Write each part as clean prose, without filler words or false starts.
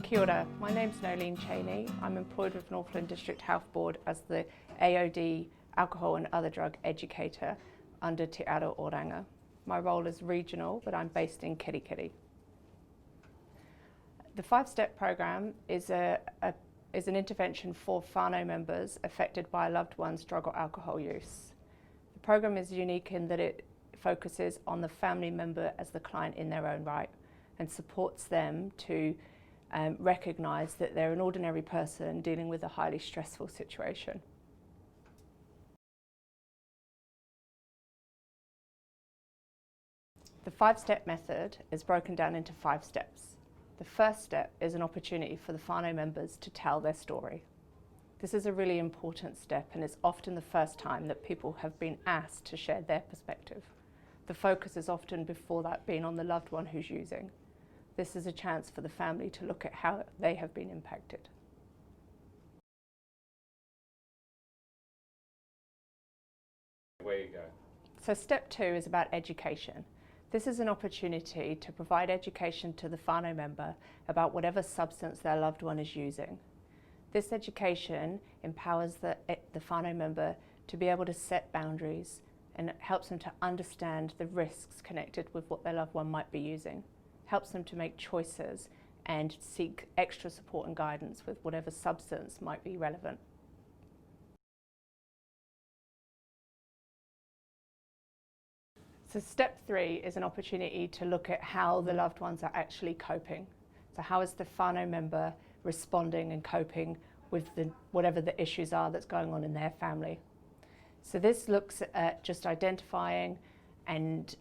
Kia ora, my name's Noeleen Chaney. I'm employed with Northland District Health Board as the AOD Alcohol and Other Drug Educator under Te Ara Oranga. My role is regional, but I'm based in Kirikiri. The 5-step program is an intervention for whānau members affected by a loved one's drug or alcohol use. The program is unique in that it focuses on the family member as the client in their own right and supports them to recognise that they're an ordinary person dealing with a highly stressful situation. The 5-step method is broken down into 5 steps. The first step is an opportunity for the whānau members to tell their story. This is a really important step and it's often the first time that people have been asked to share their perspective. The focus is often before that being on the loved one who's using. This is a chance for the family to look at how they have been impacted. Where you go. So step 2 is about education. This is an opportunity to provide education to the whānau member about whatever substance their loved one is using. This education empowers the whānau member to be able to set boundaries and it helps them to understand the risks connected with what their loved one might be using. Helps them to make choices and seek extra support and guidance with whatever substance might be relevant. So step 3 is an opportunity to look at how the loved ones are actually coping. So how is the whānau member responding and coping with whatever the issues are that's going on in their family. So this looks at just identifying and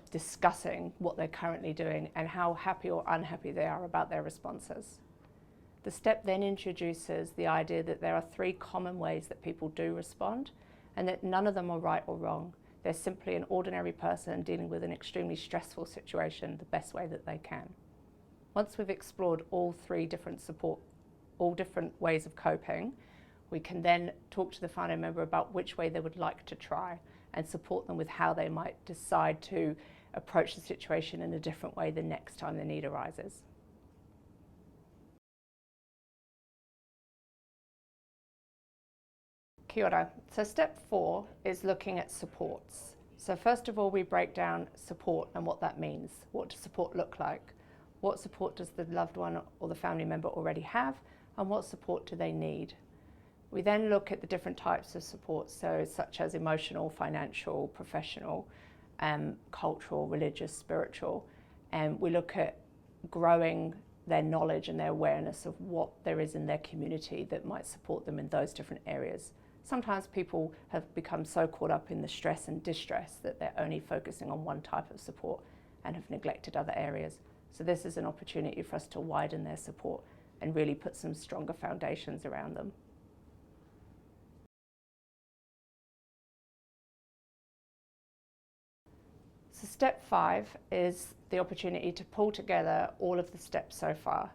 discussing what they're currently doing and how happy or unhappy they are about their responses. The step then introduces the idea that there are 3 common ways that people do respond and that none of them are right or wrong. They're simply an ordinary person dealing with an extremely stressful situation the best way that they can. Once we've explored all different ways of coping, we can then talk to the whānau member about which way they would like to try and support them with how they might decide to approach the situation in a different way the next time the need arises. Kia ora. So step 4 is looking at supports. So first of all, we break down support and what that means. What does support look like? What support does the loved one or the family member already have? And what support do they need? We then look at the different types of support, so such as emotional, financial, professional, cultural, religious, spiritual, and we look at growing their knowledge and their awareness of what there is in their community that might support them in those different areas. Sometimes people have become so caught up in the stress and distress that they're only focusing on one type of support and have neglected other areas. So this is an opportunity for us to widen their support and really put some stronger foundations around them. So step 5 is the opportunity to pull together all of the steps so far.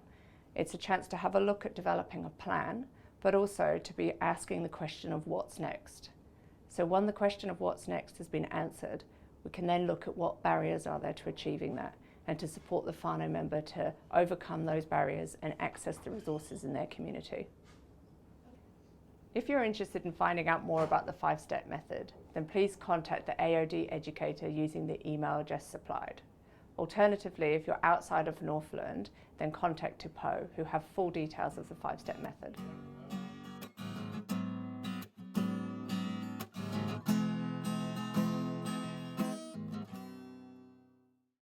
It's a chance to have a look at developing a plan, but also to be asking the question of what's next. So when the question of what's next has been answered, we can then look at what barriers are there to achieving that and to support the whānau member to overcome those barriers and access the resources in their community. If you're interested in finding out more about the 5-step method, then please contact the AOD Educator using the email address supplied. Alternatively, if you're outside of Northland, then contact Te Po, who have full details of the 5-step method.